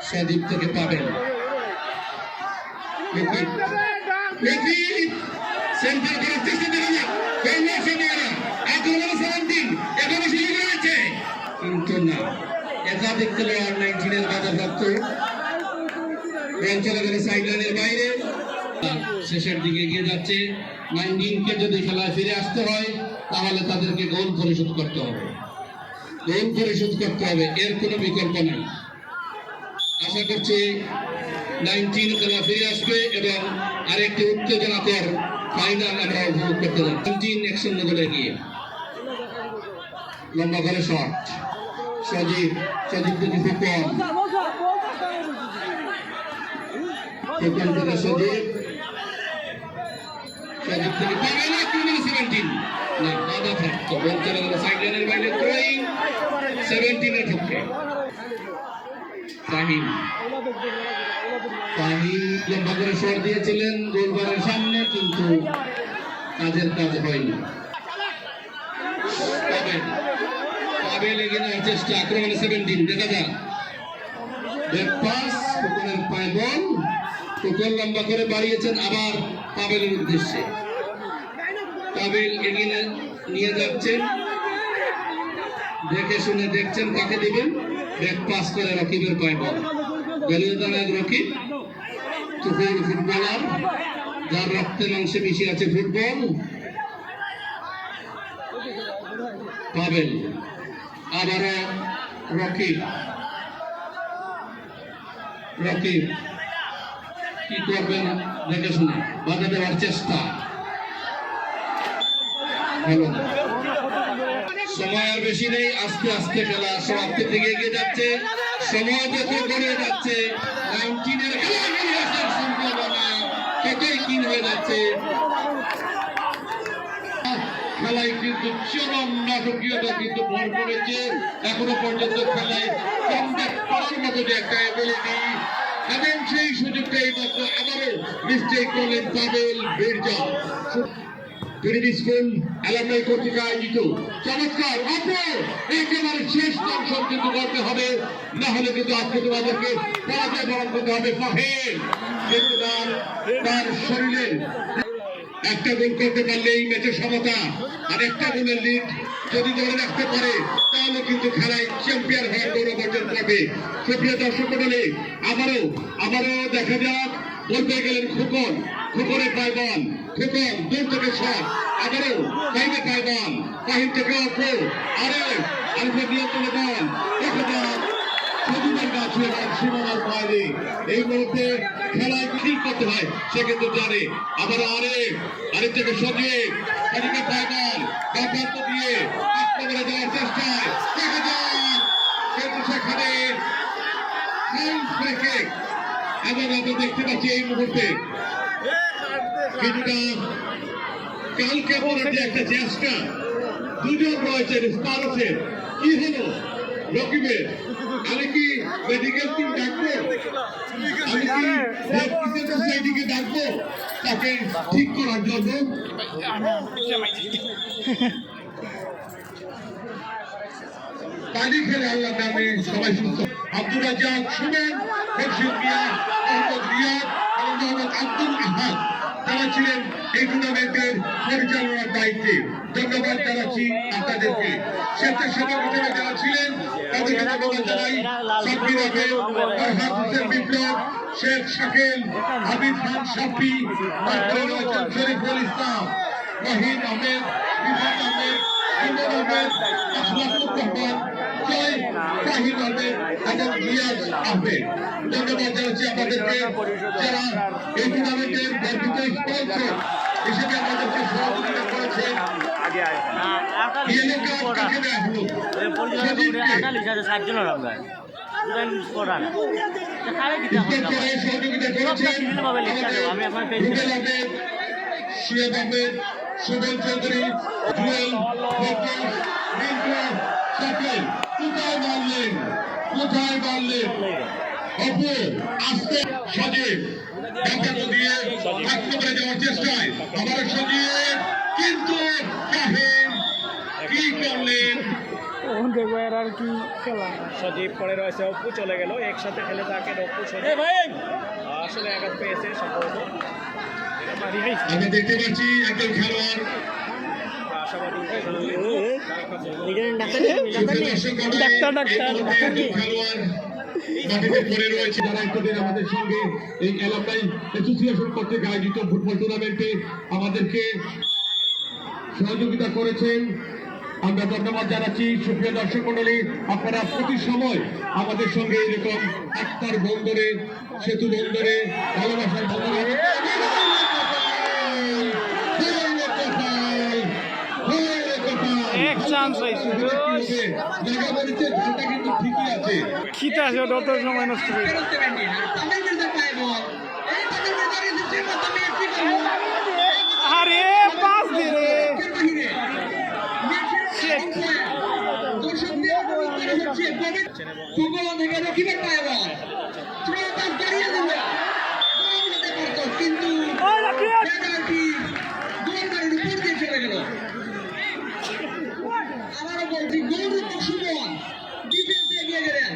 সদীপ থেকে পাবেন সেন্টার করার চেষ্টা দেখা যাক কিন্তু না একাধিক খেলোয়াড় 19-এর বাধাপ্রাপ্ত বল চলে গেল সাইডলাইনের বাইরে শেষের দিকে এগিয়ে যাচ্ছে 19কে যদি খেলায় ফিরে আসতে হয় তাহলে তাদেরকে গোল পরিশোধ করতে হবে এর কোনো বিকল্প নেই আশা করছি 19 খেলা ফিরে আসবে এবং আরেকটি উত্তেজনাকর ফাইনাল আমরা উপভোগ করতে যাচ্ছি 19 1-0 গোলে এগিয়ে লম্বা করে শট সজীব থেকে ফুকন থেকে সজীব থেকে পাবে না 17 না বাধা থাকতো বল চলে গেল সাইডলাইনের বাইরে থ্রোইং 17 এর পক্ষে ফাহিম লম্বা করে শট দিয়েছিলেন গোলবারের সামনে কিন্তু কাজের কাজ হয়নি পাবেল এগিয়ে নেওয়ার চেষ্টা আক্রমণে 17 দেখা যাক ব্যাক পাস ফুকনের পায়ে বল ফুকন লম্বা করে বাড়িয়েছেন আবার পাবেলের উদ্দেশ্যে পাবেল এগিয়ে নিয়ে যাচ্ছেন দেখে শুনে দেখছেন কাকে দিবেন ব্যাক পাস করে রকিবের পায়ে বল দলীয় নায়ক রকিব তুফাইল ফুটবলার যার রক্তে মাংসে মিশে আছে ফুটবল পাবেল আবারও রকিব কি করবেন দেখে শুনে বাধা দেওয়ার চেষ্টা হলো না সময় আর বেশি নেই আস্তে আস্তে খেলা সমাপ্তির দিকে এগিয়ে যাচ্ছে সময় যত গড়িয়ে যাচ্ছে 19-এর সম্ভাবনা ততই ক্ষীণ হয়ে যাচ্ছে খেলায় কিন্তু চরম নাটকীয়তা কিন্তু ভর করেছে এখনো পর্যন্ত খেলায় কমব্যাক করার মতো যে একটা এবিলিটি এবং সেই সুযোগটা এই মাত্র আবারও নিশ্চয়ই করলেন পাবেল বিরজা স্কুল অ্যালামনাই কর্তৃক আয়োজিত চমৎকার একেবারে শেষ দর্শন কিন্তু করতে হবে না হলে কিন্তু আজকে তোমাদেরকে পরাজয় বরণ করতে হবে ফাহিম কিন্তু তার শরীরের একটা গোল করতে পারলে এই ম্যাচের সমতা আর একটা গোলের লিড যদি ধরে রাখতে পারে তাহলে কিন্তু খেলায় চ্যাম্পিয়ন হওয়ার গৌরব অর্জন করবে সুপ্রিয় দর্শক মণ্ডলী আবারও দেখা যাক বলতে গেলেন খোকনের পায় বল খোকন দূর থেকে শট আবারও ফাহিমে পায় বল ফাহিম থেকে অপর আরেকবার নিয়ন্ত্রণে বল দেখা যাক সজীবের কাছে সীমানার বাইরে এই মুহূর্তে খেলায় কি করতে হয় সে কিন্তু জানে আবার আরেক থেকে সজীবের পায় বল প্রান্ত দিয়ে আক্রমণে যাওয়ার চেষ্টায় দেখা যাক কিন্তু সেখানে এবং আমরা দেখতে পাচ্ছি এই মুহূর্তে কিছুটা কালকে পরে যে একটা চেষ্টা দুজন রয়েছে স্পারসের কি হলো রকিবের আমি কি মেডিকেল টিম ডাকবো আমি কি সোসাইটিকে ডাকবো তাকে ঠিক করার জন্য পানি খেলে আল্লাহ নামে সবাই সুস্থ আব্দুল রাজ্জাক সুমন খুরশিদ মিয়া মোহাম্মদ রিয়াদ এবং মোহাম্মদ আব্দুল আহাদ তারা ছিলেন এই টুর্নামেন্টের পরিচালনার দায়িত্বে ধন্যবাদ জানাচ্ছি আপনাদেরকে স্বেচ্ছাসেবক হিসেবে যারা ছিলেন তাদেরকে ধন্যবাদ জানাই সাব্বির আহমেদ ফরহাদ হোসেন বিপ্লব শেখ শাকিল হাবিব খান শাফি তারপরে রয়েছেন শরীফুল ইসলাম মহিন আহমেদ রিফাত আহমেদ ইমন আহমেদ আশরাফুর রহমান জয় শাহিদ আহমেদ এবং রিয়াজ আহমেদ ধন্যবাদ জানাচ্ছি আপনাদেরকে যারা এই টুর্নামেন্টের গর্বিত স্পন্সর হিসেবে আমাদেরকে সহযোগিতা করেছেন সহযোগিতা করেছেন শিয়াব আহমেদ সুবল চৌধুরী জুয়েল কোথায় মারলেন অপু আসতে সজীব ব্যাখ্যাত দিয়ে আক্রমণে যাওয়ার চেষ্টায় আবারও সজীব কিন্তু ফাহিম কি করলেন দেখবো এর আর কি খেলা। সজীব পরে রয়েছে, অপু চলে গেল, একসাথে খেলে তাকে অপু সজীব আসলে আঘাত পেয়েছে সম্ভবত। আমরা দেখতে পাচ্ছি একজন খেলোয়াড় আশাবাদী খেলোয়াড় মাটিতে পড়ে রয়েছে। যারা এতদিন আমাদের সঙ্গে এই এলাকায় অ্যাসোসিয়েশন কর্তৃক আয়োজিত ফুটবল টুর্নামেন্টে আমাদেরকে সহযোগিতা করেছেন, আমরা ধন্যবাদ জানাচ্ছি। সুপ্রিয় দর্শক মন্ডলী, আপনারা প্রতি সময় আমাদের সঙ্গে এরকম একতার বন্দরে, সেতু বন্দরে, ভালোবাসার বন্দরে এক চান্স পাইছে ধানটা কিন্তু ঠিকই আছে। খিতা আছে অত সময় নষ্ট করে। আরে পাস দে রে। কিন্তু আবারও বলছি, গৌরব সুমন ডিফেন্সে এগিয়ে গেলেন।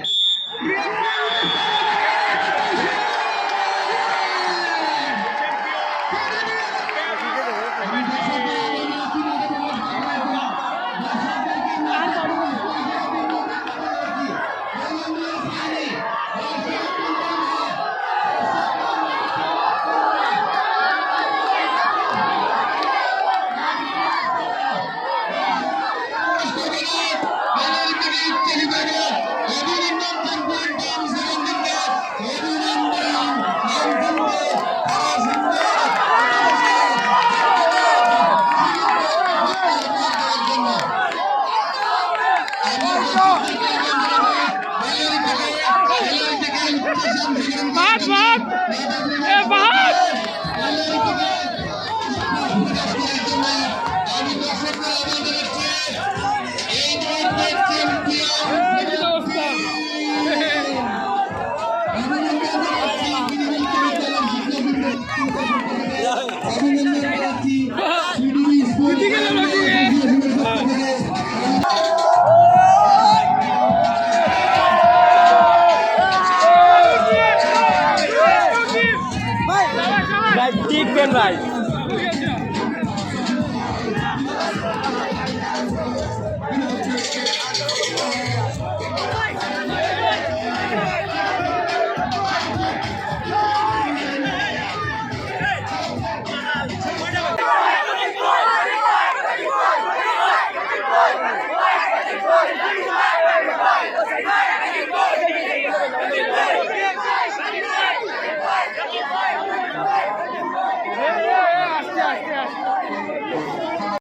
বাদ বাদ এ বাদ ভাই ঠিক পেন ভাই।